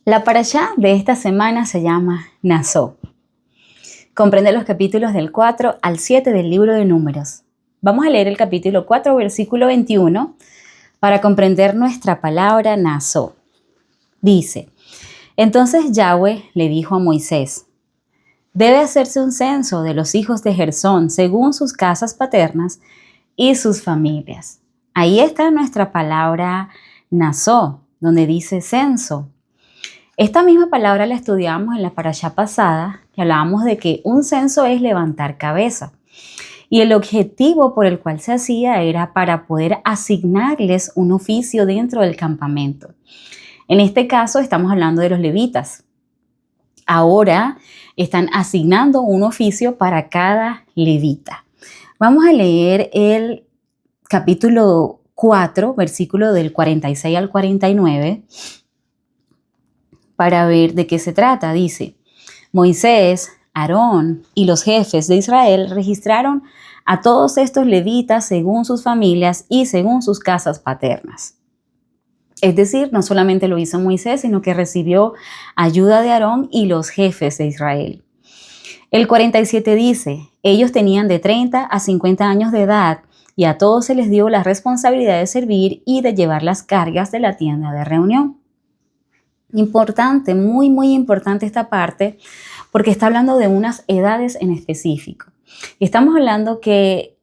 La parashá de esta semana se llama Naso. Comprende los capítulos del 4 al 7 del libro de Números. Vamos a leer el capítulo 4, versículo 21, para comprender nuestra palabra Naso. Dice: Entonces Yahweh le dijo a Moisés: debe hacerse un censo de los hijos de Gersón según sus casas paternas y sus familias. Ahí está nuestra palabra Naso, donde dice censo. Esta misma palabra la estudiamos en la parashá pasada, que hablábamos de que un censo es levantar cabeza. Y el objetivo por el cual se hacía era para poder asignarles un oficio dentro del campamento. En este caso estamos hablando de los levitas. Ahora están asignando un oficio para cada levita. Vamos a leer el capítulo 4, versículo del 46 al 49, para ver de qué se trata. Dice: Moisés, Aarón y los jefes de Israel registraron a todos estos levitas según sus familias y según sus casas paternas. Es decir, no solamente lo hizo Moisés, sino que recibió ayuda de Aarón y los jefes de Israel. El 47 dice: ellos tenían de 30 a 50 años de edad y a todos se les dio la responsabilidad de servir y de llevar las cargas de la tienda de reunión. Importante, muy importante esta parte, porque está hablando de unas edades en específico. Estamos hablando que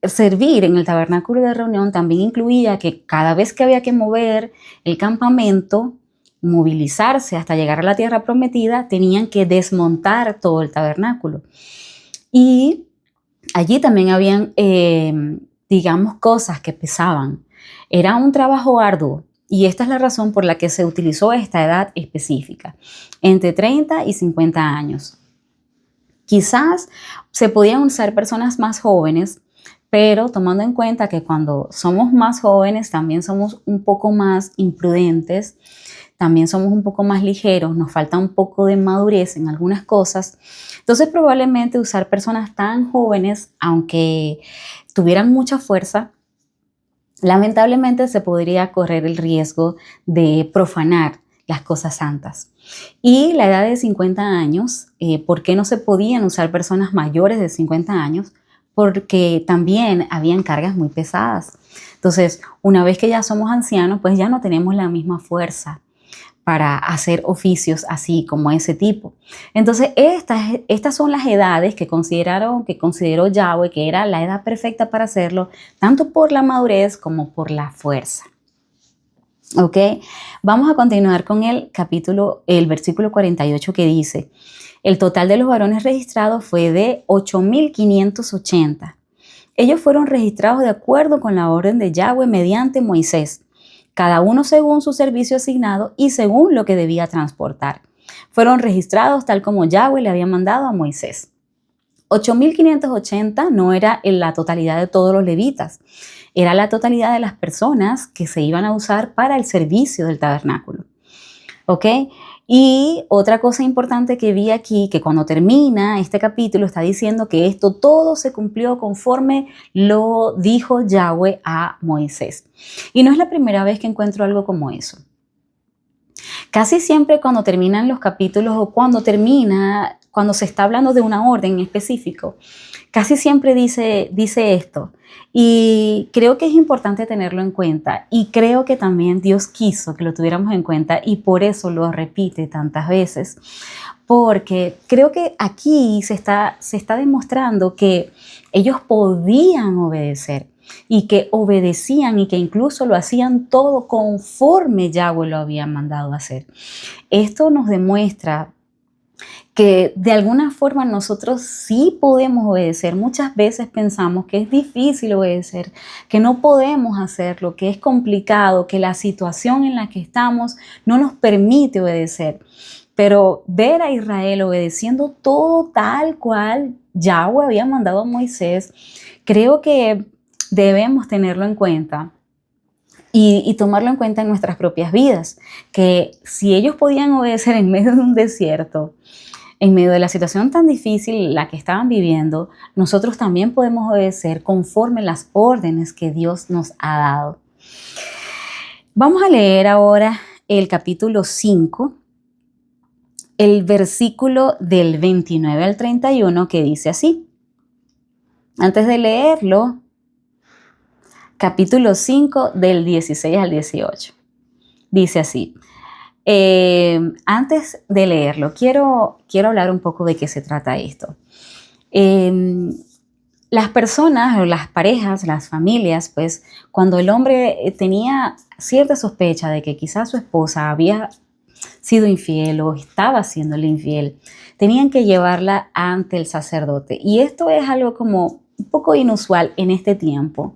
servir en el tabernáculo de reunión también incluía que cada vez que había que mover el campamento, movilizarse hasta llegar a la tierra prometida, tenían que desmontar todo el tabernáculo. Y allí también habían, digamos, cosas que pesaban. Era un trabajo arduo. Y esta es la razón por la que se utilizó esta edad específica, entre 30 y 50 años. Quizás se podían usar personas más jóvenes, pero tomando en cuenta que cuando somos más jóvenes también somos un poco más imprudentes, también somos un poco más ligeros, nos falta un poco de madurez en algunas cosas. Entonces probablemente usar personas tan jóvenes, aunque tuvieran mucha fuerza, lamentablemente se podría correr el riesgo de profanar las cosas santas. Y la edad de 50 años, ¿por qué no se podían usar personas mayores de 50 años? Porque también habían cargas muy pesadas. Entonces, una vez que ya somos ancianos, pues ya no tenemos la misma fuerza para hacer oficios así como ese tipo. Entonces, estas son las edades que consideró Yahweh que era la edad perfecta para hacerlo, tanto por la madurez como por la fuerza. ¿Ok? Vamos a continuar con el versículo 48 que dice: el total de los varones registrados fue de 8,580. Ellos fueron registrados de acuerdo con la orden de Yahweh mediante Moisés, cada uno según su servicio asignado y según lo que debía transportar. Fueron registrados tal como Yahweh le había mandado a Moisés. 8,580 no era la totalidad de todos los levitas, era la totalidad de las personas que se iban a usar para el servicio del tabernáculo. ¿Ok? Y otra cosa importante que vi aquí, que cuando termina este capítulo está diciendo que esto todo se cumplió conforme lo dijo Yahweh a Moisés. Y no es la primera vez que encuentro algo como eso. Casi siempre cuando terminan los capítulos o cuando se está hablando de una orden en específico, casi siempre dice esto. Y creo que es importante tenerlo en cuenta y creo que también Dios quiso que lo tuviéramos en cuenta y por eso lo repite tantas veces, porque creo que aquí se está demostrando que ellos podían obedecer y que obedecían y que incluso lo hacían todo conforme Yahweh lo había mandado hacer. Esto nos demuestra que de alguna forma nosotros sí podemos obedecer. Muchas veces pensamos que es difícil obedecer, que no podemos hacerlo, que es complicado, que la situación en la que estamos no nos permite obedecer. Pero ver a Israel obedeciendo todo tal cual Yahweh había mandado a Moisés, creo que debemos tenerlo en cuenta. Y tomarlo en cuenta en nuestras propias vidas, que si ellos podían obedecer en medio de un desierto, en medio de la situación tan difícil la que estaban viviendo, nosotros también podemos obedecer conforme las órdenes que Dios nos ha dado. Vamos a leer ahora el capítulo 5 el versículo del 29 al 31 que dice así. Antes de leerlo, capítulo 5 del 16 al 18. Dice así. Antes de leerlo, quiero hablar un poco de qué se trata esto. Las personas o las parejas, las familias, pues cuando el hombre tenía cierta sospecha de que quizás su esposa había sido infiel o estaba haciéndole infiel, tenían que llevarla ante el sacerdote. Y esto es algo como un poco inusual en este tiempo.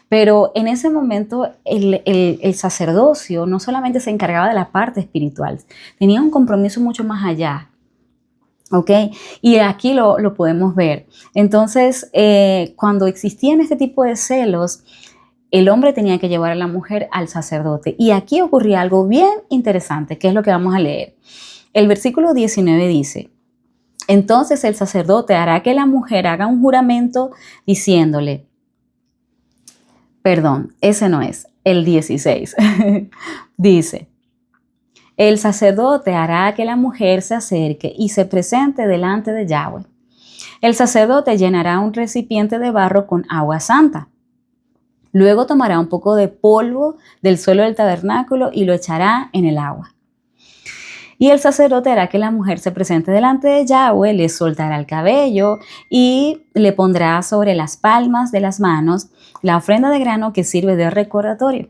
Pero en ese momento el sacerdocio no solamente se encargaba de la parte espiritual, tenía un compromiso mucho más allá. ¿Ok? Y aquí lo podemos ver. Entonces, cuando existían este tipo de celos, el hombre tenía que llevar a la mujer al sacerdote. Y aquí ocurría algo bien interesante, que es lo que vamos a leer. El versículo 19 dice, entonces el sacerdote hará que la mujer haga un juramento diciéndole, perdón, ese no es, el 16. Dice, el sacerdote hará que la mujer se acerque y se presente delante de Yahweh. El sacerdote llenará un recipiente de barro con agua santa. Luego tomará un poco de polvo del suelo del tabernáculo y lo echará en el agua. Y el sacerdote hará que la mujer se presente delante de Yahweh, le soltará el cabello y le pondrá sobre las palmas de las manos la ofrenda de grano que sirve de recordatorio,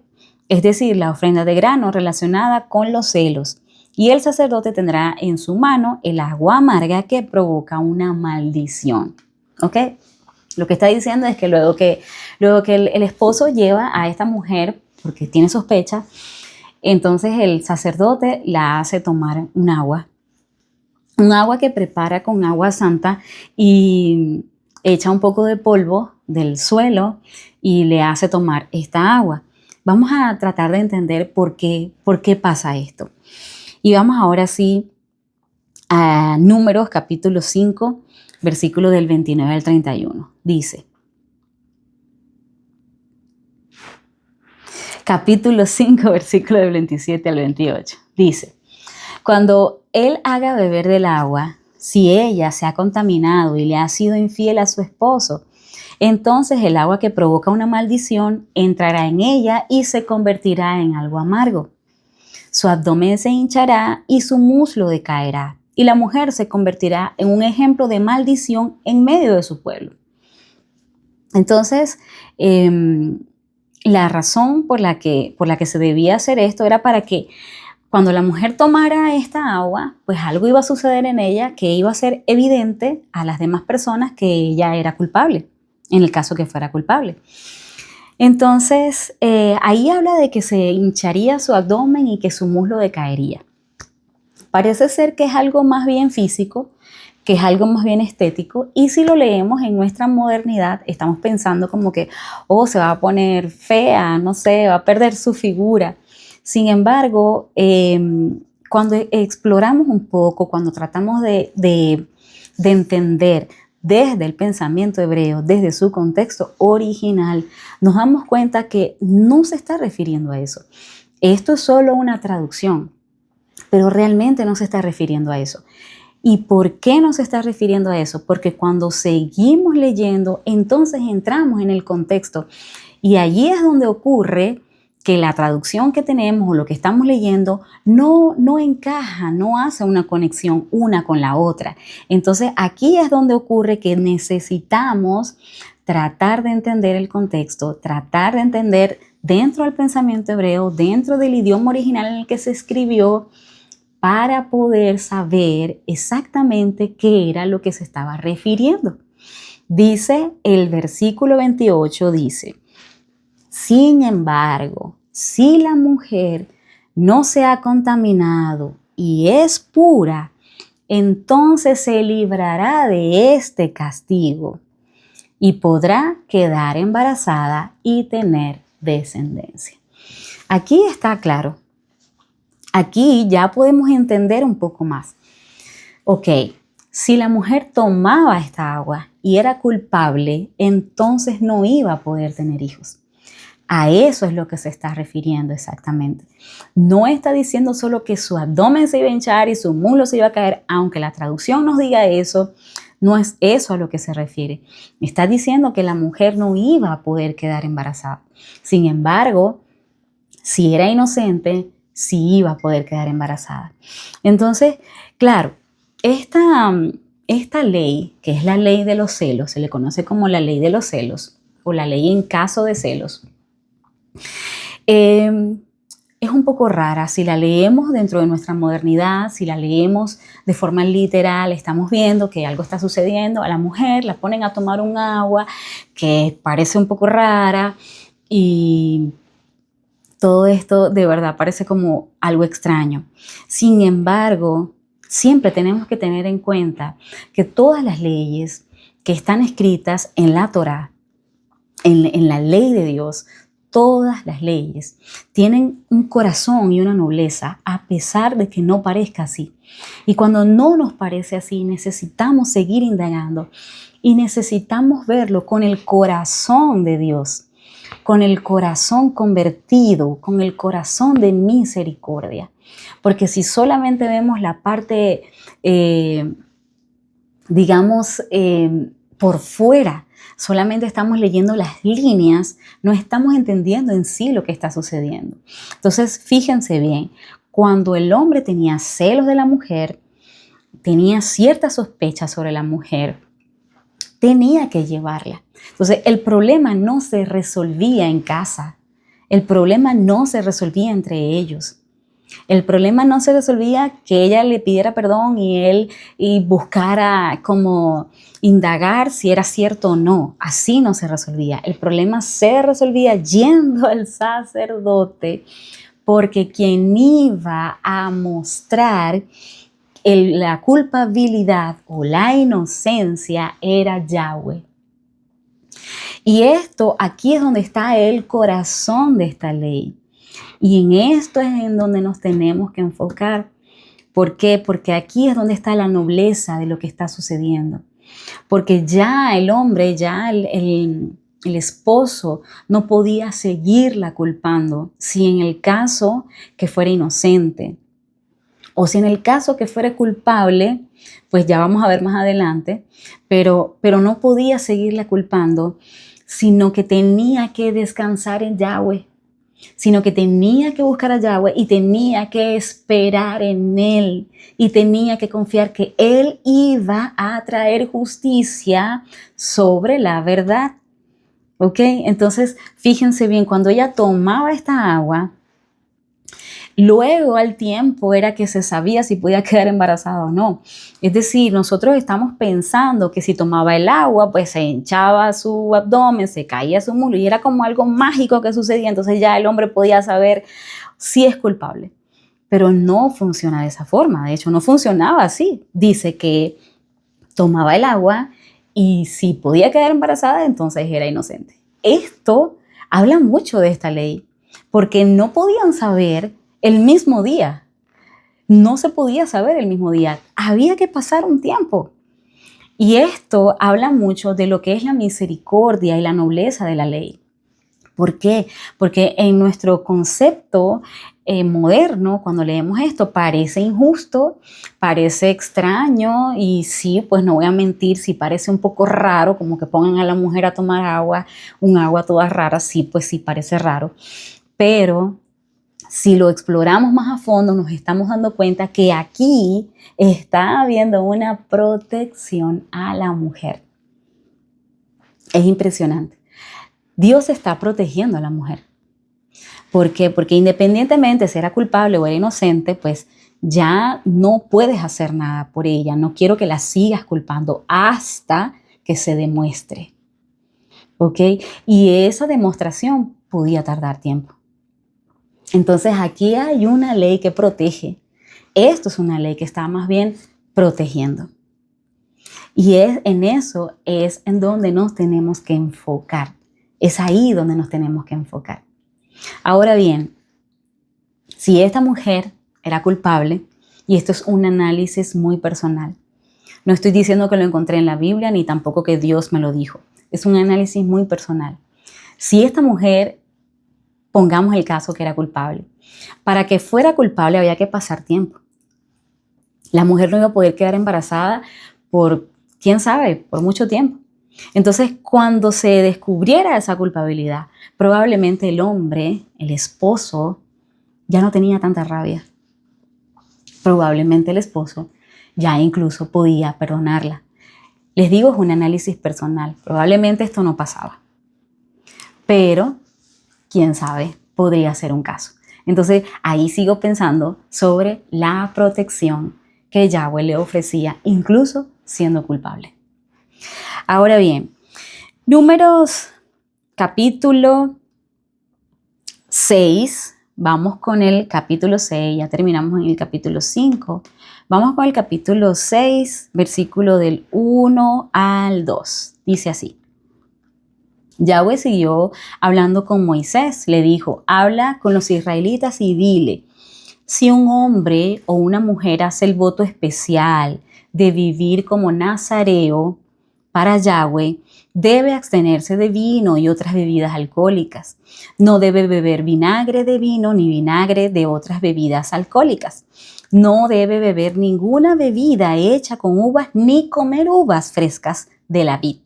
es decir, la ofrenda de grano relacionada con los celos. Y el sacerdote tendrá en su mano el agua amarga que provoca una maldición. ¿Ok? Lo que está diciendo es que luego que el esposo lleva a esta mujer, porque tiene sospecha, entonces el sacerdote la hace tomar un agua que prepara con agua santa y echa un poco de polvo del suelo y le hace tomar esta agua. Vamos a tratar de entender por qué pasa esto. Y vamos ahora sí a Números capítulo 5, versículo del 29 al 31. Dice, capítulo 5, versículo del 27 al 28. Dice, cuando él haga beber del agua, si ella se ha contaminado y le ha sido infiel a su esposo, entonces el agua que provoca una maldición entrará en ella y se convertirá en algo amargo. Su abdomen se hinchará y su muslo decaerá, y la mujer se convertirá en un ejemplo de maldición en medio de su pueblo. Entonces, la razón por la que se debía hacer esto era para que cuando la mujer tomara esta agua, pues algo iba a suceder en ella que iba a ser evidente a las demás personas que ella era culpable, en el caso que fuera culpable. Entonces, ahí habla de que se hincharía su abdomen y que su muslo decaería. Parece ser que es algo más bien físico, que es algo más bien estético, y si lo leemos en nuestra modernidad, estamos pensando como que, se va a poner fea, no sé, va a perder su figura. Sin embargo, cuando exploramos un poco, cuando tratamos de entender desde el pensamiento hebreo, desde su contexto original, nos damos cuenta que no se está refiriendo a eso. Esto es solo una traducción, pero realmente no se está refiriendo a eso. ¿Y por qué no se está refiriendo a eso? Porque cuando seguimos leyendo, entonces entramos en el contexto y allí es donde ocurre que la traducción que tenemos o lo que estamos leyendo no encaja, no hace una conexión una con la otra. Entonces aquí es donde ocurre que necesitamos tratar de entender el contexto, tratar de entender dentro del pensamiento hebreo, dentro del idioma original en el que se escribió, para poder saber exactamente qué era lo que se estaba refiriendo. Dice el versículo 28, dice, sin embargo, si la mujer no se ha contaminado y es pura, entonces se librará de este castigo y podrá quedar embarazada y tener descendencia. Aquí está claro. Aquí ya podemos entender un poco más. Ok, si la mujer tomaba esta agua y era culpable, entonces no iba a poder tener hijos. A eso es lo que se está refiriendo exactamente. No está diciendo solo que su abdomen se iba a hinchar y su muslo se iba a caer, aunque la traducción nos diga eso, no es eso a lo que se refiere. Está diciendo que la mujer no iba a poder quedar embarazada. Sin embargo, si era inocente, sí iba a poder quedar embarazada. Entonces, claro, esta ley, que es la ley de los celos, se le conoce como la ley de los celos o la ley en caso de celos, es un poco rara. Si la leemos dentro de nuestra modernidad, si la leemos de forma literal, estamos viendo que algo está sucediendo. A la mujer la ponen a tomar un agua que parece un poco rara y todo esto de verdad parece como algo extraño. Sin embargo, siempre tenemos que tener en cuenta que todas las leyes que están escritas en la Torá, en la ley de Dios, todas las leyes tienen un corazón y una nobleza, a pesar de que no parezca así. Y cuando no nos parece así, necesitamos seguir indagando y necesitamos verlo con el corazón de Dios, con el corazón convertido, con el corazón de misericordia. Porque si solamente vemos la parte, por fuera, solamente estamos leyendo las líneas, no estamos entendiendo en sí lo que está sucediendo. Entonces, fíjense bien, cuando el hombre tenía celos de la mujer, tenía cierta sospecha sobre la mujer, tenía que llevarla. Entonces, el problema no se resolvía en casa, el problema no se resolvía entre ellos. El problema no se resolvía que ella le pidiera perdón y él buscara como indagar si era cierto o no. Así no se resolvía. El problema se resolvía yendo al sacerdote, porque quien iba a mostrar la culpabilidad o la inocencia era Yahweh. Y aquí es donde está el corazón de esta ley. Y en esto es en donde nos tenemos que enfocar. ¿Por qué? Porque aquí es donde está la nobleza de lo que está sucediendo. Porque ya el hombre, ya el esposo no podía seguirla culpando si en el caso que fuera inocente. O si en el caso que fuera culpable, pues ya vamos a ver más adelante, pero no podía seguirla culpando, sino que tenía que descansar en Yahweh. Sino que tenía que buscar a Yahweh y tenía que esperar en Él y tenía que confiar que Él iba a traer justicia sobre la verdad. ¿Ok? Entonces, fíjense bien, cuando ella tomaba esta agua, luego al tiempo era que se sabía si podía quedar embarazada o no. Es decir, nosotros estamos pensando que si tomaba el agua, pues se hinchaba su abdomen, se caía su muslo y era como algo mágico que sucedía. Entonces ya el hombre podía saber si es culpable. Pero no funciona de esa forma. De hecho, no funcionaba así. Dice que tomaba el agua y si podía quedar embarazada, entonces era inocente. Esto habla mucho de esta ley, porque no podían saber el mismo día. No se podía saber el mismo día. Había que pasar un tiempo. Y esto habla mucho de lo que es la misericordia y la nobleza de la ley. ¿Por qué? Porque en nuestro concepto moderno, cuando leemos esto, parece injusto, parece extraño y sí, pues no voy a mentir, sí parece un poco raro, como que pongan a la mujer a tomar agua, un agua toda rara, sí, pues sí parece raro. Pero si lo exploramos más a fondo, nos estamos dando cuenta que aquí está habiendo una protección a la mujer. Es impresionante. Dios está protegiendo a la mujer. ¿Por qué? Porque independientemente si era culpable o era inocente, pues ya no puedes hacer nada por ella. No quiero que la sigas culpando hasta que se demuestre. ¿Ok? Y esa demostración podía tardar tiempo. Entonces aquí hay una ley que protege. Esto es una ley que está más bien protegiendo. Y eso es en donde nos tenemos que enfocar. Es ahí donde nos tenemos que enfocar. Ahora bien, si esta mujer era culpable, y esto es un análisis muy personal, no estoy diciendo que lo encontré en la Biblia ni tampoco que Dios me lo dijo. Es un análisis muy personal. Si esta mujer pongamos el caso que era culpable. Para que fuera culpable había que pasar tiempo. La mujer no iba a poder quedar embarazada por, quién sabe, por mucho tiempo. Entonces, cuando se descubriera esa culpabilidad, probablemente el hombre, el esposo, ya no tenía tanta rabia. Probablemente el esposo ya incluso podía perdonarla. Les digo, es un análisis personal. Probablemente esto no pasaba. Pero, quién sabe, podría ser un caso. Entonces, ahí sigo pensando sobre la protección que Yahweh le ofrecía, incluso siendo culpable. Ahora bien, Números capítulo 6, vamos con el capítulo 6, ya terminamos en el capítulo 5, vamos con el capítulo 6, versículo del 1 al 2, dice así. Yahweh siguió hablando con Moisés, le dijo, habla con los israelitas y dile, si un hombre o una mujer hace el voto especial de vivir como nazareo para Yahweh, debe abstenerse de vino y otras bebidas alcohólicas. No debe beber vinagre de vino ni vinagre de otras bebidas alcohólicas. No debe beber ninguna bebida hecha con uvas ni comer uvas frescas de la vid.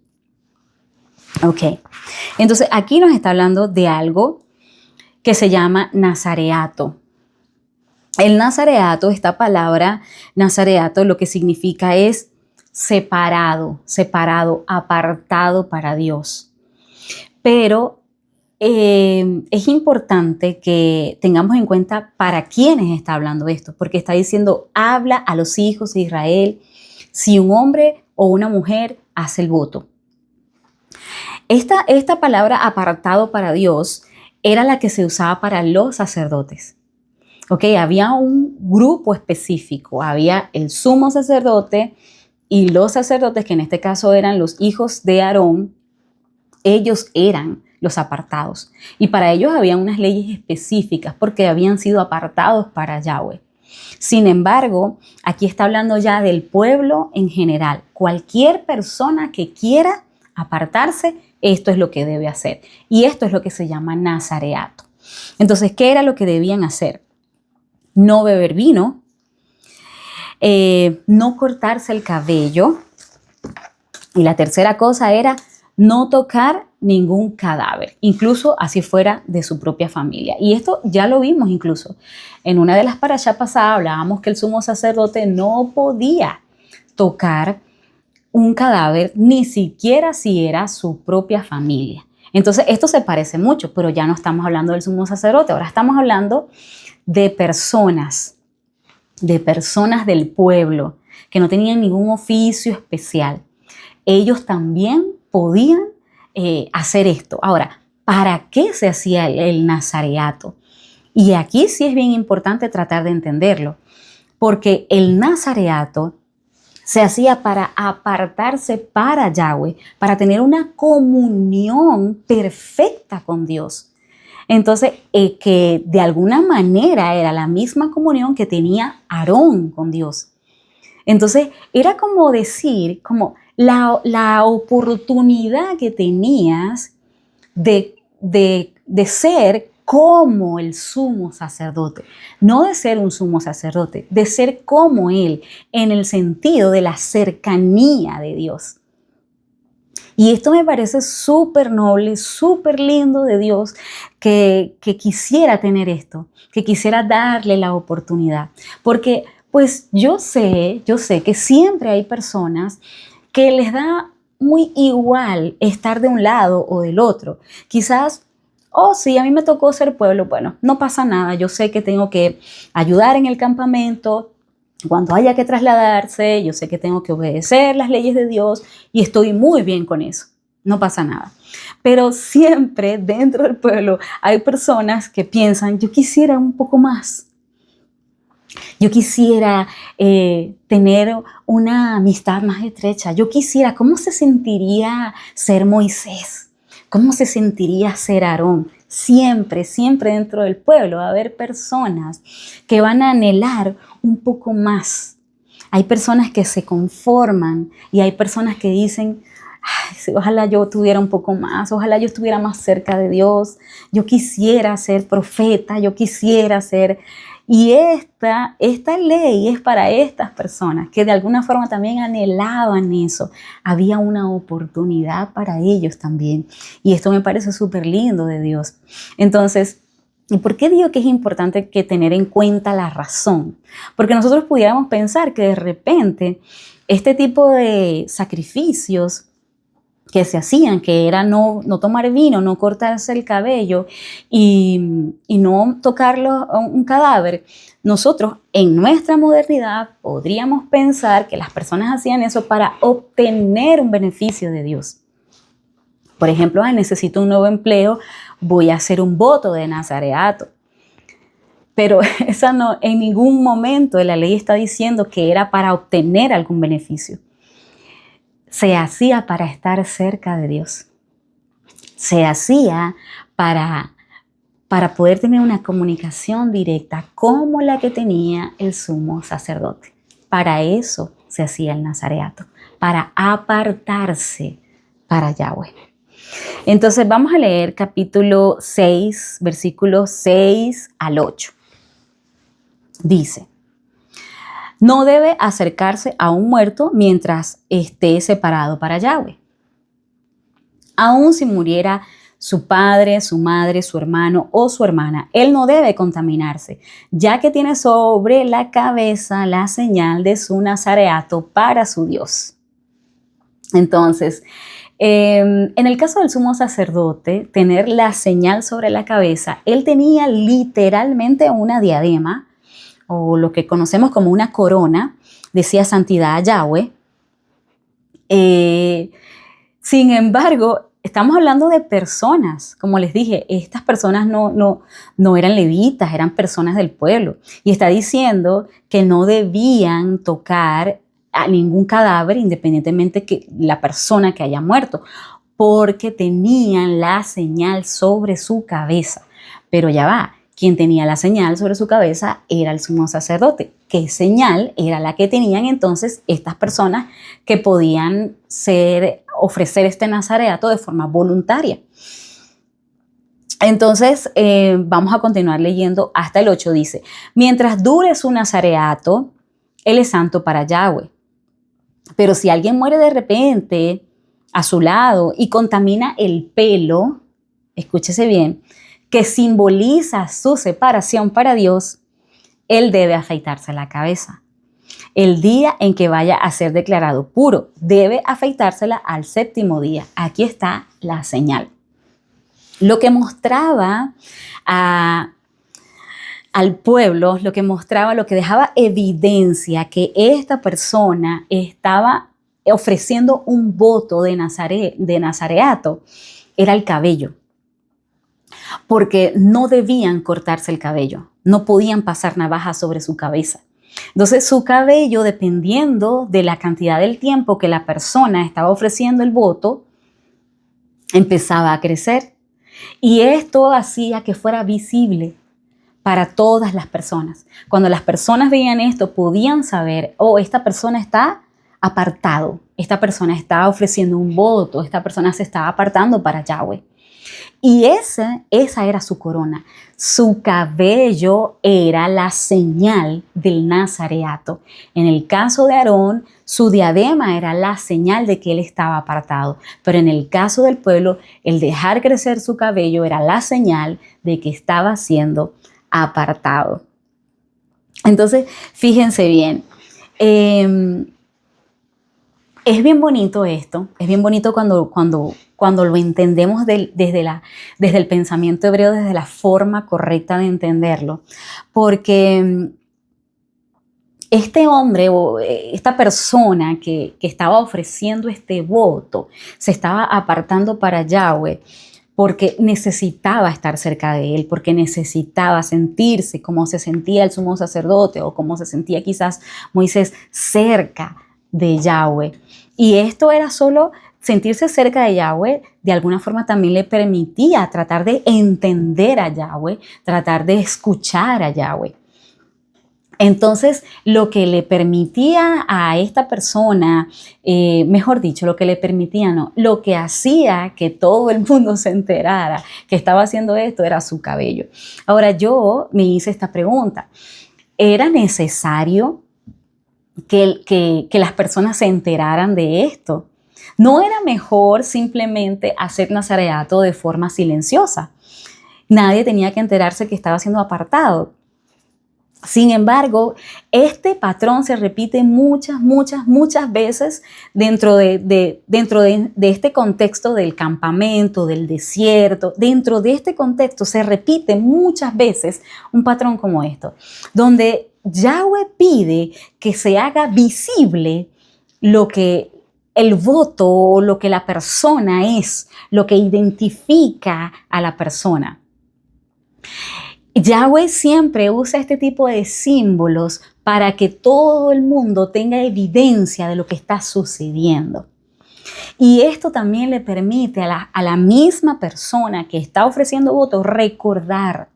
Ok, entonces aquí nos está hablando de algo que se llama nazareato. El nazareato, esta palabra nazareato, lo que significa es separado, apartado para Dios. Pero es importante que tengamos en cuenta para quiénes está hablando esto, porque está diciendo, habla a los hijos de Israel si un hombre o una mujer hace el voto. Esta palabra apartado para Dios era la que se usaba para los sacerdotes. Ok, había un grupo específico, había el sumo sacerdote y los sacerdotes, que en este caso eran los hijos de Aarón, ellos eran los apartados. Y para ellos había unas leyes específicas porque habían sido apartados para Yahweh. Sin embargo, aquí está hablando ya del pueblo en general. Cualquier persona que quiera apartarse, esto es lo que debe hacer. Y esto es lo que se llama nazareato. Entonces, ¿qué era lo que debían hacer? No beber vino, no cortarse el cabello. Y la tercera cosa era no tocar ningún cadáver, incluso así fuera de su propia familia. Y esto ya lo vimos incluso. En una de las parashá pasadas hablábamos que el sumo sacerdote no podía tocar un cadáver, ni siquiera si era su propia familia. Entonces esto se parece mucho, pero ya no estamos hablando del sumo sacerdote, ahora estamos hablando de personas del pueblo que no tenían ningún oficio especial. Ellos también podían hacer esto. Ahora, ¿para qué se hacía el nazareato? Y aquí sí es bien importante tratar de entenderlo, porque el nazareato se hacía para apartarse para Yahweh, para tener una comunión perfecta con Dios. Entonces, que de alguna manera era la misma comunión que tenía Aarón con Dios. Entonces, era como decir, como la oportunidad que tenías de ser como el sumo sacerdote, no de ser un sumo sacerdote, de ser como él, en el sentido de la cercanía de Dios. Y esto me parece súper noble, súper lindo de Dios, que quisiera tener esto, que quisiera darle la oportunidad. Porque pues yo sé que siempre hay personas que les da muy igual estar de un lado o del otro. Quizás, sí, a mí me tocó ser pueblo, bueno, no pasa nada, yo sé que tengo que ayudar en el campamento, cuando haya que trasladarse, yo sé que tengo que obedecer las leyes de Dios y estoy muy bien con eso, no pasa nada. Pero siempre dentro del pueblo hay personas que piensan, yo quisiera un poco más. Yo quisiera tener una amistad más estrecha. Yo quisiera, ¿cómo se sentiría ser Moisés? ¿Cómo se sentiría ser Aarón? Siempre dentro del pueblo va a haber personas que van a anhelar un poco más. Hay personas que se conforman y hay personas que dicen, ay, sí, ojalá yo tuviera un poco más, ojalá yo estuviera más cerca de Dios, yo quisiera ser profeta, yo quisiera ser... Y esta ley es para estas personas que de alguna forma también anhelaban eso. Había una oportunidad para ellos también. Y esto me parece súper lindo de Dios. Entonces, ¿y por qué digo que es importante que tener en cuenta la razón? Porque nosotros pudiéramos pensar que de repente este tipo de sacrificios que se hacían, que era no tomar vino, no cortarse el cabello y no tocarlo a un cadáver, nosotros en nuestra modernidad podríamos pensar que las personas hacían eso para obtener un beneficio de Dios. Por ejemplo, necesito un nuevo empleo, voy a hacer un voto de nazareato. Pero esa no, en ningún momento de la ley está diciendo que era para obtener algún beneficio. Se hacía para estar cerca de Dios. Se hacía para poder tener una comunicación directa como la que tenía el sumo sacerdote. Para eso se hacía el nazareato, para apartarse para Yahweh. Entonces vamos a leer capítulo 6, versículos 6 al 8. Dice: no debe acercarse a un muerto mientras esté separado para Yahweh. Aun si muriera su padre, su madre, su hermano o su hermana, él no debe contaminarse, ya que tiene sobre la cabeza la señal de su nazareato para su Dios. Entonces, en el caso del sumo sacerdote, tener la señal sobre la cabeza, él tenía literalmente una diadema, o lo que conocemos como una corona, decía santidad a Yahweh. Sin embargo, estamos hablando de personas, como les dije, estas personas no eran levitas, eran personas del pueblo. Y está diciendo que no debían tocar a ningún cadáver, independientemente que la persona que haya muerto, porque tenían la señal sobre su cabeza. Pero ya va, quien tenía la señal sobre su cabeza era el sumo sacerdote. ¿Qué señal era la que tenían entonces estas personas que podían ofrecer este nazareato de forma voluntaria? Entonces, vamos a continuar leyendo hasta el 8. Dice: mientras dure su nazareato, él es santo para Yahweh. Pero si alguien muere de repente a su lado y contamina el pelo, escúchese bien, que simboliza su separación para Dios, él debe afeitarse la cabeza. El día en que vaya a ser declarado puro, debe afeitársela al 7º día. Aquí está la señal. Lo que mostraba al pueblo, lo que dejaba evidencia que esta persona estaba ofreciendo un voto de nazareato, era el cabello. Porque no debían cortarse el cabello, no podían pasar navaja sobre su cabeza. Entonces su cabello, dependiendo de la cantidad del tiempo que la persona estaba ofreciendo el voto, empezaba a crecer. Y esto hacía que fuera visible para todas las personas. Cuando las personas veían esto, podían saber, esta persona está apartado, esta persona está ofreciendo un voto, esta persona se está apartando para Yahweh. Y esa era su corona. Su cabello era la señal del nazareato. En el caso de Aarón, su diadema era la señal de que él estaba apartado. Pero en el caso del pueblo, el dejar crecer su cabello era la señal de que estaba siendo apartado. Entonces, fíjense bien. Es bien bonito esto, es bien bonito cuando lo entendemos desde el pensamiento hebreo, desde la forma correcta de entenderlo, porque este hombre o esta persona que estaba ofreciendo este voto se estaba apartando para Yahweh porque necesitaba estar cerca de él, porque necesitaba sentirse como se sentía el sumo sacerdote o como se sentía quizás Moisés cerca de Yahweh. Y esto era solo sentirse cerca de Yahweh, de alguna forma también le permitía tratar de entender a Yahweh, tratar de escuchar a Yahweh. Entonces, lo que le permitía a esta persona, mejor dicho, lo que le permitía, no, lo que hacía que todo el mundo se enterara que estaba haciendo esto era su cabello. Ahora yo me hice esta pregunta, ¿era necesario que las personas se enteraran de esto? ¿No era mejor simplemente hacer nazareato de forma silenciosa? Nadie tenía que enterarse que estaba siendo apartado. Sin embargo, este patrón se repite muchas veces dentro de este contexto del campamento, del desierto. Dentro de este contexto se repite muchas veces un patrón como esto, donde Yahweh pide que se haga visible lo que el voto, lo que la persona es, lo que identifica a la persona. Yahweh siempre usa este tipo de símbolos para que todo el mundo tenga evidencia de lo que está sucediendo. Y esto también le permite a la misma persona que está ofreciendo voto recordar,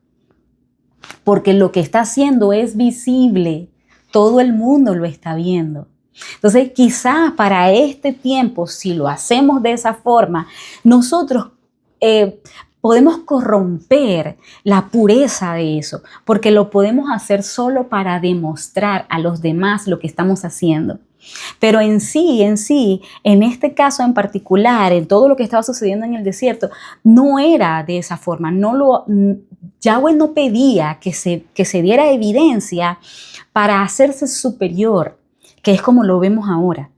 porque lo que está haciendo es visible, todo el mundo lo está viendo. Entonces, quizás para este tiempo, si lo hacemos de esa forma, nosotros podemos corromper la pureza de eso, porque lo podemos hacer solo para demostrar a los demás lo que estamos haciendo. Pero en sí, en este caso en particular, en todo lo que estaba sucediendo en el desierto, no era de esa forma. Yahweh no pedía que se diera evidencia para hacerse superior, que es como lo vemos ahora,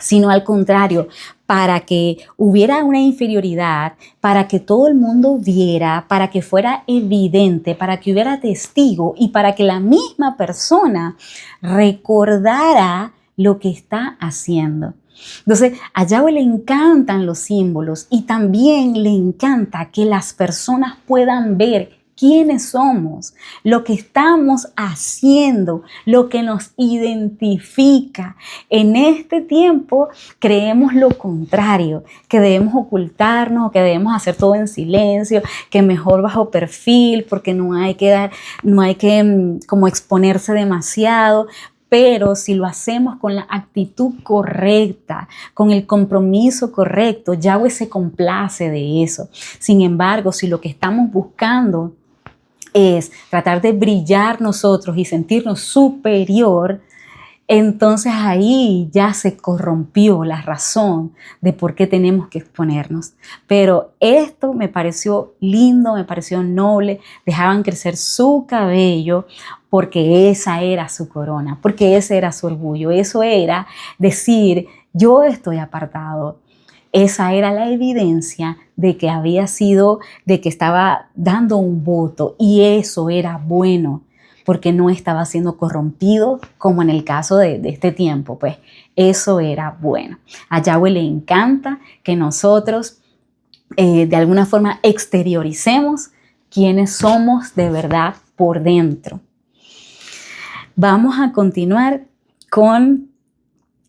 sino al contrario, para que hubiera una inferioridad, para que todo el mundo viera, para que fuera evidente, para que hubiera testigo y para que la misma persona recordara lo que está haciendo. Entonces, a Yahweh le encantan los símbolos y también le encanta que las personas puedan ver quiénes somos, lo que estamos haciendo, lo que nos identifica. En este tiempo creemos lo contrario, que debemos ocultarnos, que debemos hacer todo en silencio, que mejor bajo perfil, porque no hay que como exponerse demasiado. Pero si lo hacemos con la actitud correcta, con el compromiso correcto, Yahweh se complace de eso. Sin embargo, si lo que estamos buscando es tratar de brillar nosotros y sentirnos superior, entonces ahí ya se corrompió la razón de por qué tenemos que exponernos. Pero esto me pareció lindo, me pareció noble. Dejaban crecer su cabello porque esa era su corona, porque ese era su orgullo. Eso era decir, yo estoy apartado. Esa era la evidencia de que de que estaba dando un voto, y eso era bueno, porque no estaba siendo corrompido como en el caso de este tiempo. Pues eso era bueno. A Yahweh le encanta que nosotros de alguna forma exterioricemos quiénes somos de verdad por dentro. Vamos a continuar con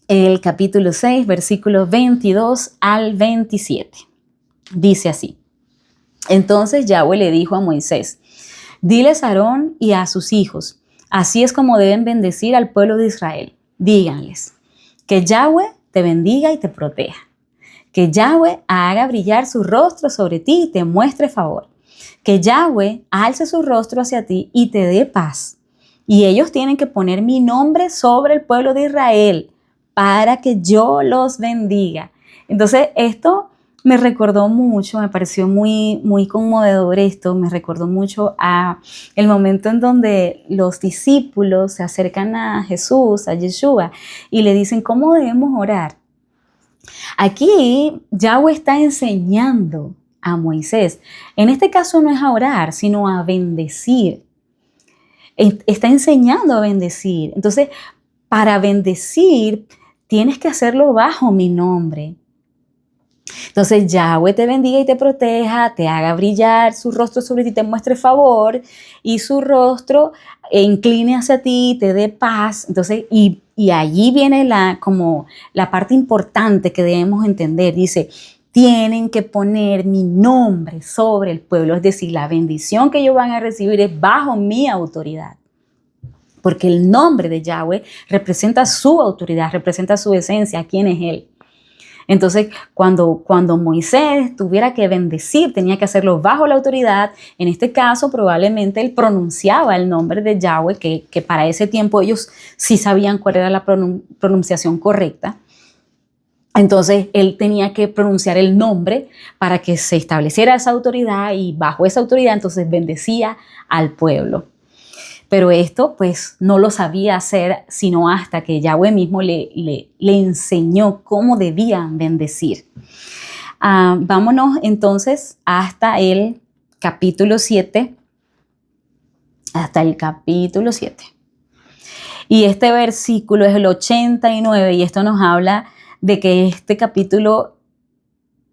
el capítulo 6, versículos 22 al 27. Dice así: Entonces Yahweh le dijo a Moisés: Diles a Aarón y a sus hijos, así es como deben bendecir al pueblo de Israel. Díganles: que Yahweh te bendiga y te proteja. Que Yahweh haga brillar su rostro sobre ti y te muestre favor. Que Yahweh alce su rostro hacia ti y te dé paz. Y ellos tienen que poner mi nombre sobre el pueblo de Israel para que yo los bendiga. Entonces esto me recordó mucho, me pareció muy conmovedor esto, me recordó mucho a el momento en donde los discípulos se acercan a Jesús, a Yeshua, y le dicen cómo debemos orar. Aquí Yahweh está enseñando a Moisés. En este caso no es a orar, sino a bendecir. Está enseñando a bendecir. Entonces, para bendecir, tienes que hacerlo bajo mi nombre. Entonces, Yahweh te bendiga y te proteja, te haga brillar su rostro sobre ti, te muestre favor, y su rostro incline hacia ti, te dé paz. Entonces, y allí viene como la parte importante que debemos entender. Dice, tienen que poner mi nombre sobre el pueblo. Es decir, la bendición que ellos van a recibir es bajo mi autoridad. porque el nombre de Yahweh representa su autoridad, representa su esencia, quién es Él. Entonces, cuando Moisés tuviera que bendecir, tenía que hacerlo bajo la autoridad. En este caso, probablemente él pronunciaba el nombre de Yahweh, que para ese tiempo ellos sí sabían cuál era la pronunciación correcta. Entonces, él tenía que pronunciar el nombre para que se estableciera esa autoridad, y bajo esa autoridad, entonces bendecía al pueblo. Pero esto pues no lo sabía hacer sino hasta que Yahweh mismo le enseñó cómo debían bendecir. Vámonos entonces hasta el capítulo 7. Hasta el capítulo 7. Y este versículo es el 89 y esto nos habla de que este capítulo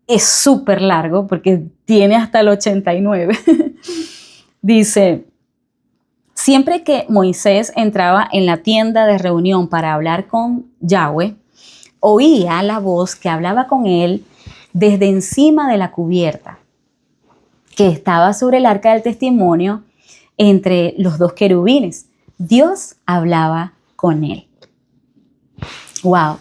es súper largo porque tiene hasta el 89. Dice: siempre que Moisés entraba en la tienda de reunión para hablar con Yahweh, oía la voz que hablaba con él desde encima de la cubierta que estaba sobre el arca del testimonio entre los dos querubines. Dios hablaba con él. ¡Wow!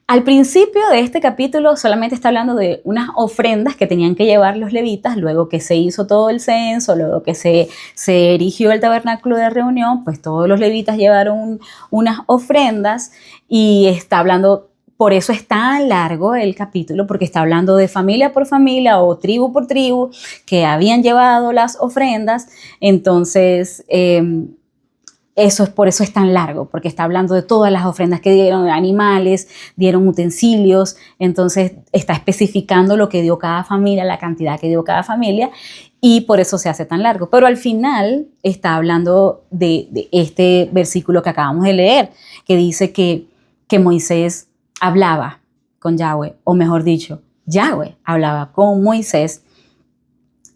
Al principio de este capítulo solamente está hablando de unas ofrendas que tenían que llevar los levitas, luego que se hizo todo el censo, luego que se erigió el tabernáculo de reunión, pues todos los levitas llevaron unas ofrendas, y está hablando, por eso es tan largo el capítulo, porque está hablando de familia por familia o tribu por tribu que habían llevado las ofrendas. Entonces, por eso es tan largo, porque está hablando de todas las ofrendas que dieron, animales, dieron utensilios. Entonces está especificando lo que dio cada familia, la cantidad que dio cada familia, y por eso se hace tan largo. Pero al final está hablando de este versículo que acabamos de leer, que dice que Moisés hablaba con Yahweh, o mejor dicho, Yahweh hablaba con Moisés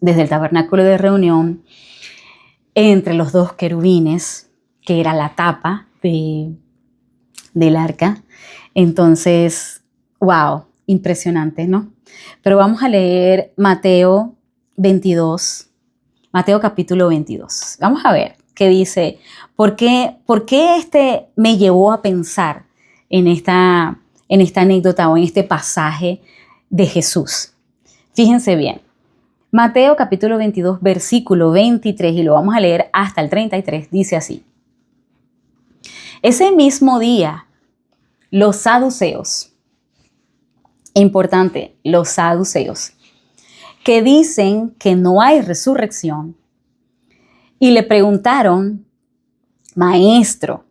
desde el tabernáculo de reunión entre los dos querubines, que era la tapa del arca. Entonces, wow, impresionante, ¿no? Pero vamos a leer Mateo 22, Mateo capítulo 22. Vamos a ver qué dice, ¿por qué este me llevó a pensar en esta anécdota o en este pasaje de Jesús? Fíjense bien. Mateo capítulo 22, versículo 23, y lo vamos a leer hasta el 33, dice así: ese mismo día, los saduceos, importante, los saduceos, que dicen que no hay resurrección, y le preguntaron: Maestro,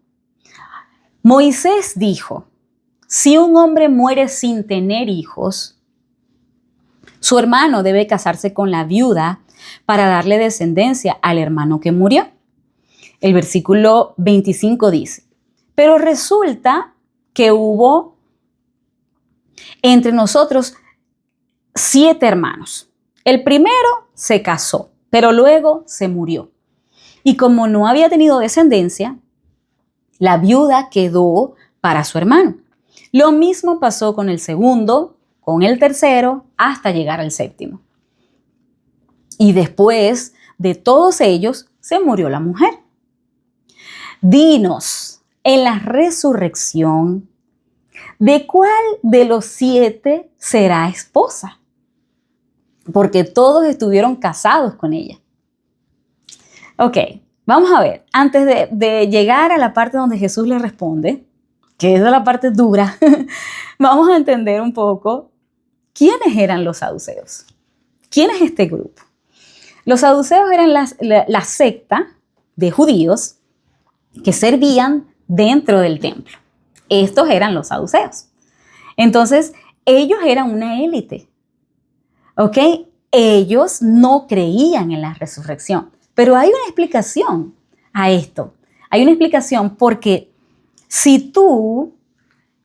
Moisés dijo, si un hombre muere sin tener hijos, su hermano debe casarse con la viuda para darle descendencia al hermano que murió. El versículo 25 dice: pero resulta que hubo entre nosotros 7 hermanos. El primero se casó, pero luego se murió. Y como no había tenido descendencia, la viuda quedó para su hermano. Lo mismo pasó con el segundo, con el tercero, hasta llegar al séptimo. Y después de todos ellos, se murió la mujer. Dinos, en la resurrección, ¿de cuál de los 7 será esposa? Porque todos estuvieron casados con ella. Ok, vamos a ver. Antes de llegar a la parte donde Jesús le responde, que es la parte dura, vamos a entender un poco quiénes eran los saduceos. ¿Quién es este grupo? Los saduceos eran la secta de judíos que servían dentro del templo. Estos eran los saduceos. Entonces, ellos eran una élite, ¿ok? Ellos no creían en la resurrección, pero hay una explicación a esto. Hay una explicación porque si tú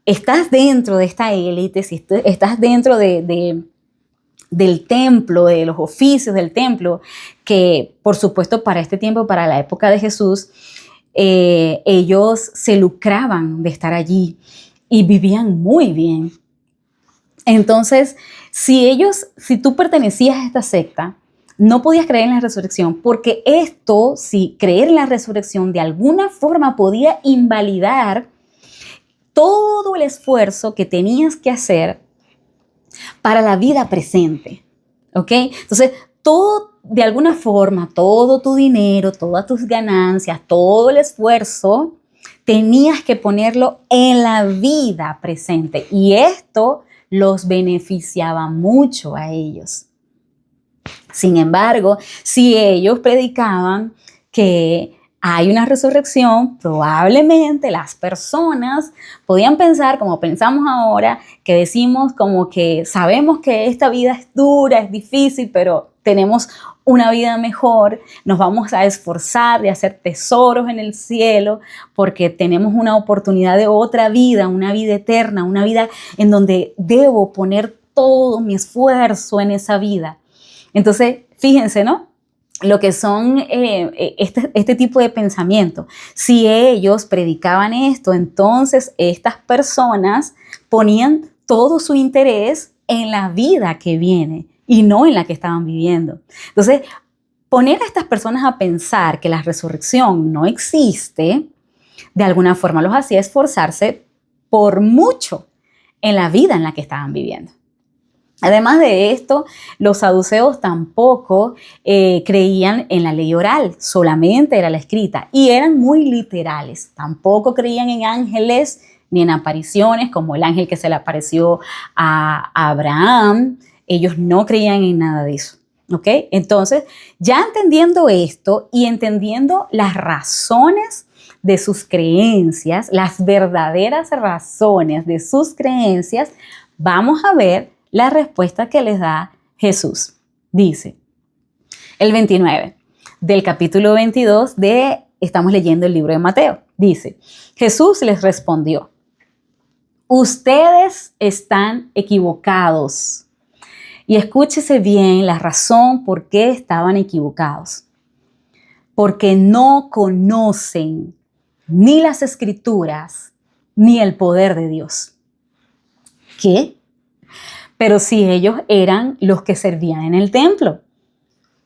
estás dentro de esta élite, si estás dentro del templo, de los oficios del templo, que por supuesto para este tiempo, para la época de Jesús, ellos se lucraban de estar allí y vivían muy bien. Entonces, si tú pertenecías a esta secta, No podías creer en la resurrección porque esto, si creer en la resurrección de alguna forma podía invalidar todo el esfuerzo que tenías que hacer para la vida presente, ¿ok? Entonces, todo, de alguna forma, todo tu dinero, todas tus ganancias, todo el esfuerzo, tenías que ponerlo en la vida presente. Y esto los beneficiaba mucho a ellos. Sin embargo, si ellos predicaban que hay una resurrección, probablemente las personas podían pensar, como pensamos ahora, que decimos como que sabemos que esta vida es dura, es difícil, pero tenemos una vida mejor, nos vamos a esforzar de hacer tesoros en el cielo porque tenemos una oportunidad de otra vida, una vida eterna, una vida en donde debo poner todo mi esfuerzo en esa vida. Entonces, fíjense, ¿no? Lo que son este tipo de pensamiento. Si ellos predicaban esto, entonces estas personas ponían todo su interés en la vida que viene y no en la que estaban viviendo. Entonces, poner a estas personas a pensar que la resurrección no existe, de alguna forma los hacía esforzarse por mucho en la vida en la que estaban viviendo. Además de esto, los saduceos tampoco creían en la ley oral, solamente era la escrita, y eran muy literales. Tampoco creían en ángeles ni en apariciones, como el ángel que se le apareció a Abraham. Ellos no creían en nada de eso, ¿ok? Entonces, ya entendiendo esto y entendiendo las razones de sus creencias, las verdaderas razones de sus creencias, vamos a ver la respuesta que les da Jesús. Dice el 29 del capítulo 22 estamos leyendo el libro de Mateo. Dice, Jesús les respondió, ustedes están equivocados. Y escúchese bien la razón por qué estaban equivocados. Porque no conocen ni las Escrituras ni el poder de Dios. ¿Qué? Pero si ellos eran los que servían en el templo,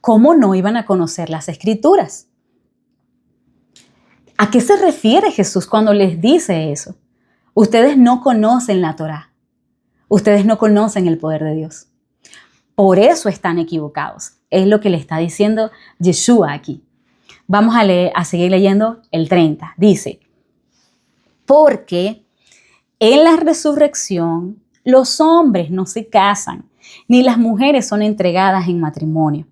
¿cómo no iban a conocer las Escrituras? ¿A qué se refiere Jesús cuando les dice eso? Ustedes no conocen la Torá. Ustedes no conocen el poder de Dios. Por eso están equivocados. Es lo que le está diciendo Yeshua aquí. Vamos a seguir leyendo el 30. Dice, porque en la resurrección los hombres no se casan, ni las mujeres son entregadas en matrimonio,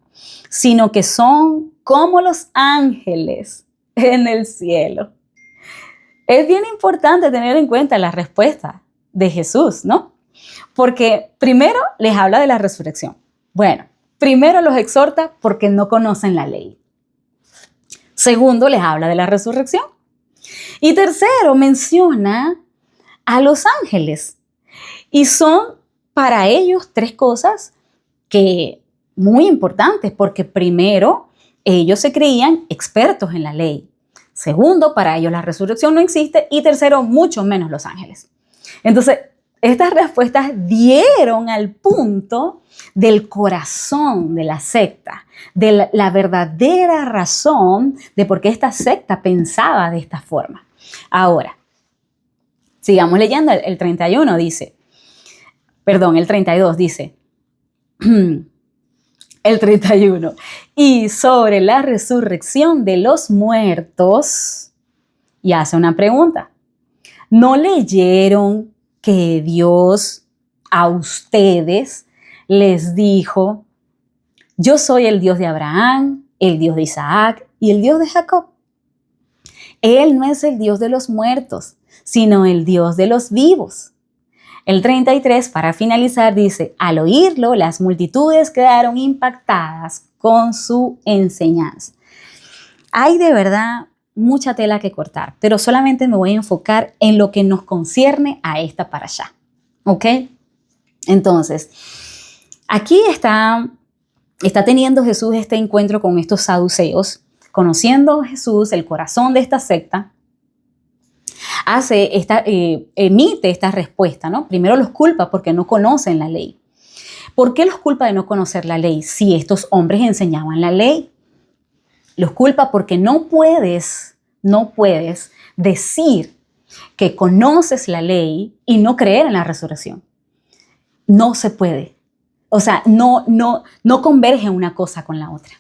sino que son como los ángeles en el cielo. Es bien importante tener en cuenta la respuesta de Jesús, ¿no? Porque primero les habla de la resurrección. Bueno, primero los exhorta porque no conocen la ley. Segundo, les habla de la resurrección. Y tercero, menciona a los ángeles. Y son para ellos tres cosas que muy importantes, porque primero, ellos se creían expertos en la ley. Segundo, para ellos la resurrección no existe. Y tercero, mucho menos los ángeles. Entonces, estas respuestas dieron al punto del corazón de la secta, de la verdadera razón de por qué esta secta pensaba de esta forma. Ahora, sigamos leyendo. El 31 dice, el 32 dice, el 31, y sobre la resurrección de los muertos, y hace una pregunta, ¿no leyeron que Dios a ustedes les dijo, yo soy el Dios de Abraham, el Dios de Isaac y el Dios de Jacob? Él no es el Dios de los muertos, sino el Dios de los vivos. El 33, para finalizar, dice, al oírlo, las multitudes quedaron impactadas con su enseñanza. Hay de verdad mucha tela que cortar, pero solamente me voy a enfocar en lo que nos concierne a esta parashá, ¿ok? Entonces, aquí está teniendo Jesús este encuentro con estos saduceos, conociendo Jesús, el corazón de esta secta, emite esta respuesta, ¿no? Primero los culpa porque no conocen la ley. ¿Por qué los culpa de no conocer la ley si estos hombres enseñaban la ley? Los culpa porque no puedes decir que conoces la ley y no creer en la resurrección. No se puede. O sea, no converge una cosa con la otra.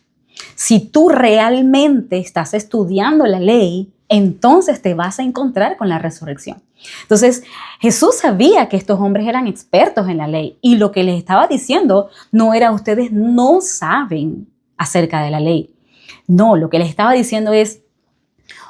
Si tú realmente estás estudiando la ley, entonces te vas a encontrar con la resurrección. Entonces, Jesús sabía que estos hombres eran expertos en la ley y lo que les estaba diciendo no era ustedes no saben acerca de la ley. No, lo que les estaba diciendo es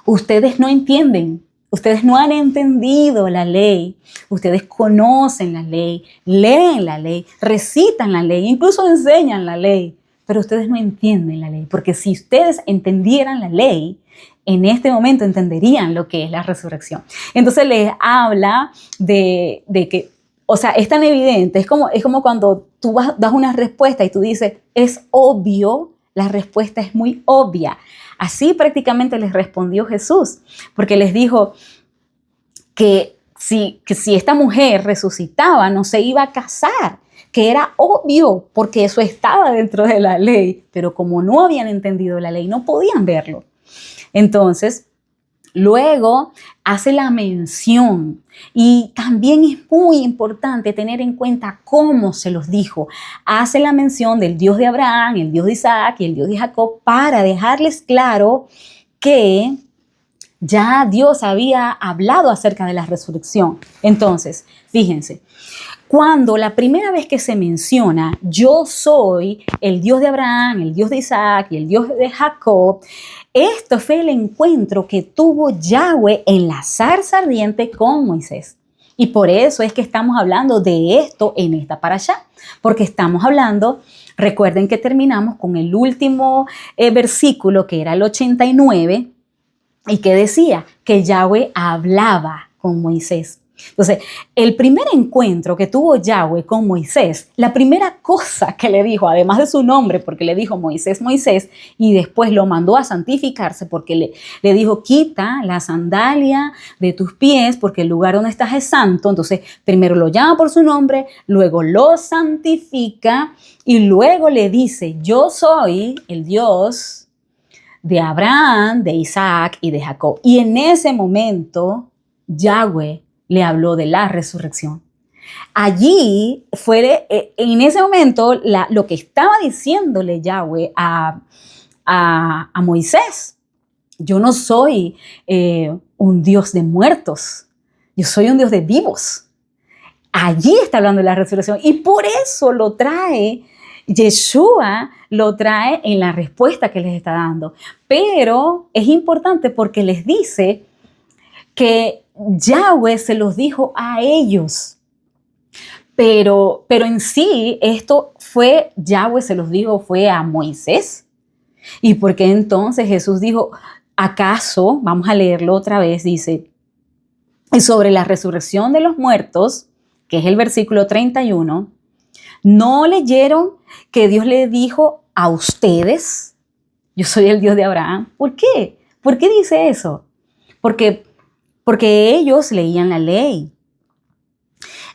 ustedes no entienden, ustedes no han entendido la ley, ustedes conocen la ley, leen la ley, recitan la ley, incluso enseñan la ley, pero ustedes no entienden la ley, porque si ustedes entendieran la ley, en este momento entenderían lo que es la resurrección. Entonces les habla de que, o sea, es tan evidente, es como cuando tú das una respuesta y tú dices, es obvio, la respuesta es muy obvia. Así prácticamente les respondió Jesús, porque les dijo que si esta mujer resucitaba, no se iba a casar, que era obvio, porque eso estaba dentro de la ley, pero como no habían entendido la ley, no podían verlo. Entonces, luego hace la mención y también es muy importante tener en cuenta cómo se los dijo. Hace la mención del Dios de Abraham, el Dios de Isaac y el Dios de Jacob para dejarles claro que ya Dios había hablado acerca de la resurrección. Entonces, fíjense, cuando la primera vez que se menciona yo soy el Dios de Abraham, el Dios de Isaac y el Dios de Jacob, esto fue el encuentro que tuvo Yahweh en la zarza ardiente con Moisés. Y por eso es que estamos hablando de esto en esta parashá, porque estamos hablando, recuerden que terminamos con el último versículo que era el 89 y que decía que Yahweh hablaba con Moisés. Entonces, el primer encuentro que tuvo Yahweh con Moisés, la primera cosa que le dijo, además de su nombre, porque le dijo Moisés, Moisés, y después lo mandó a santificarse porque le dijo, quita la sandalia de tus pies porque el lugar donde estás es santo. Entonces, primero lo llama por su nombre, luego lo santifica y luego le dice, yo soy el Dios de Abraham, de Isaac y de Jacob. Y en ese momento, Yahweh le habló de la resurrección. Allí fue, en ese momento, lo que estaba diciéndole Yahweh a Moisés. Yo no soy un Dios de muertos, yo soy un Dios de vivos. Allí está hablando de la resurrección y por eso lo trae Yeshua, lo trae en la respuesta que les está dando. Pero es importante porque les dice que Yahweh se los dijo a ellos. Pero en sí, esto fue, Yahweh se los dijo, fue a Moisés. ¿Y por qué entonces Jesús dijo, acaso, vamos a leerlo otra vez, dice, y sobre la resurrección de los muertos, que es el versículo 31, ¿no leyeron que Dios le dijo a ustedes, yo soy el Dios de Abraham? ¿Por qué? ¿Por qué dice eso? Porque ellos leían la ley.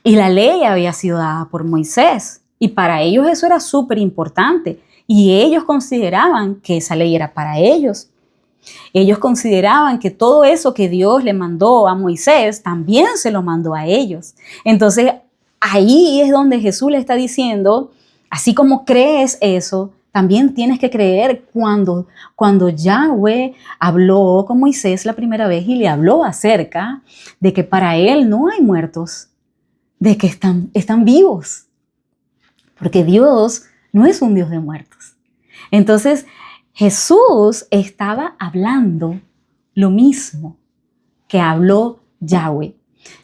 Y la ley había sido dada por Moisés. Y para ellos eso era súper importante. Y ellos consideraban que esa ley era para ellos. Ellos consideraban que todo eso que Dios le mandó a Moisés, también se lo mandó a ellos. Entonces, ahí es donde Jesús le está diciendo, así como crees eso, también tienes que creer cuando Yahweh habló con Moisés la primera vez y le habló acerca de que para él no hay muertos, de que están vivos, porque Dios no es un Dios de muertos. Entonces, Jesús estaba hablando lo mismo que habló Yahweh.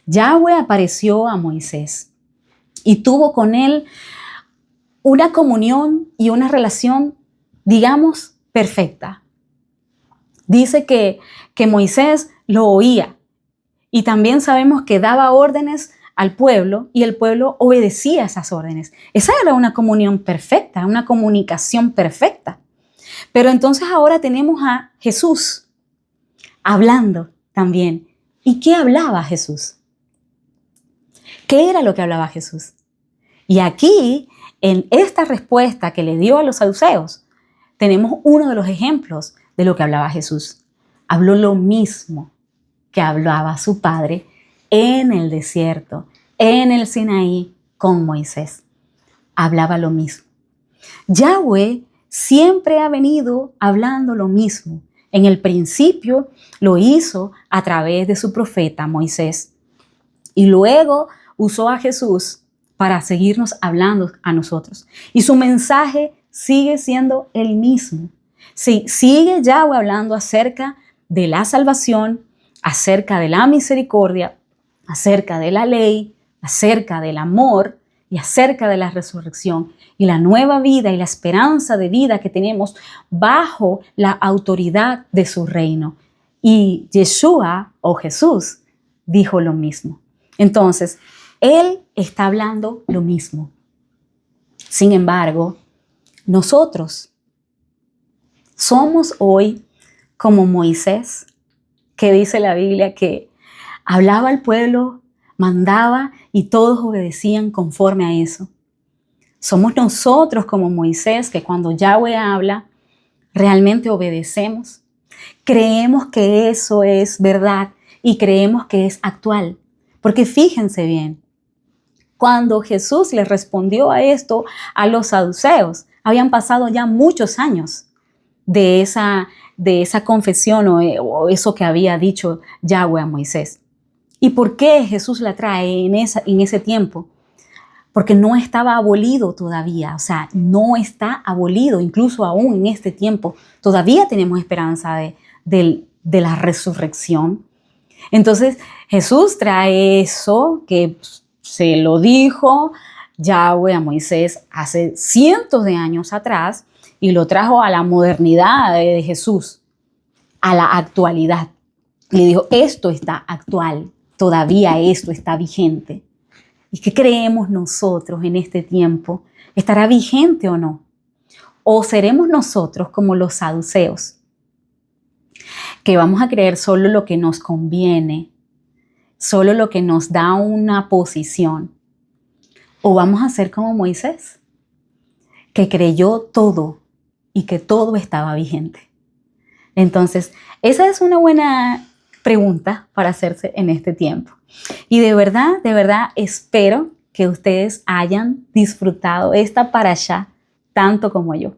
Yahweh apareció a Moisés y tuvo con él una comunión y una relación, digamos, perfecta. Dice que Moisés lo oía y también sabemos que daba órdenes al pueblo y el pueblo obedecía esas órdenes. Esa era una comunión perfecta, una comunicación perfecta. Pero entonces ahora tenemos a Jesús hablando también. ¿Y qué hablaba Jesús? ¿Qué era lo que hablaba Jesús? Y aquí en esta respuesta que le dio a los saduceos, tenemos uno de los ejemplos de lo que hablaba Jesús. Habló lo mismo que hablaba su padre en el desierto, en el Sinaí, con Moisés. Hablaba lo mismo. Yahweh siempre ha venido hablando lo mismo. En el principio lo hizo a través de su profeta Moisés y luego usó a Jesús para seguirnos hablando a nosotros. Y su mensaje sigue siendo el mismo. Sí, sigue Yahweh hablando acerca de la salvación, acerca de la misericordia, acerca de la ley, acerca del amor y acerca de la resurrección y la nueva vida y la esperanza de vida que tenemos bajo la autoridad de su reino. Y Yeshua o Jesús dijo lo mismo. Entonces, Él está hablando lo mismo. Sin embargo, nosotros somos hoy como Moisés, que dice la Biblia que hablaba al pueblo, mandaba y todos obedecían conforme a eso. Somos nosotros como Moisés que cuando Yahweh habla, realmente obedecemos. Creemos que eso es verdad y creemos que es actual. Porque fíjense bien, cuando Jesús les respondió a esto a los saduceos, habían pasado ya muchos años de esa confesión o eso que había dicho Yahweh a Moisés. ¿Y por qué Jesús la trae en ese tiempo? Porque no estaba abolido todavía, o sea, no está abolido, incluso aún en este tiempo. Todavía tenemos esperanza de la resurrección. Entonces, Jesús trae eso que se lo dijo Yahweh a Moisés hace cientos de años atrás y lo trajo a la modernidad de Jesús, a la actualidad. Y le dijo, esto está actual, todavía esto está vigente. ¿Y qué creemos nosotros en este tiempo? ¿Estará vigente o no? ¿O seremos nosotros como los saduceos, que vamos a creer solo lo que nos conviene, solo lo que nos da una posición? ¿O vamos a ser como Moisés, que creyó todo y que todo estaba vigente? Entonces, esa es una buena pregunta para hacerse en este tiempo. Y de verdad espero que ustedes hayan disfrutado esta parashá tanto como yo.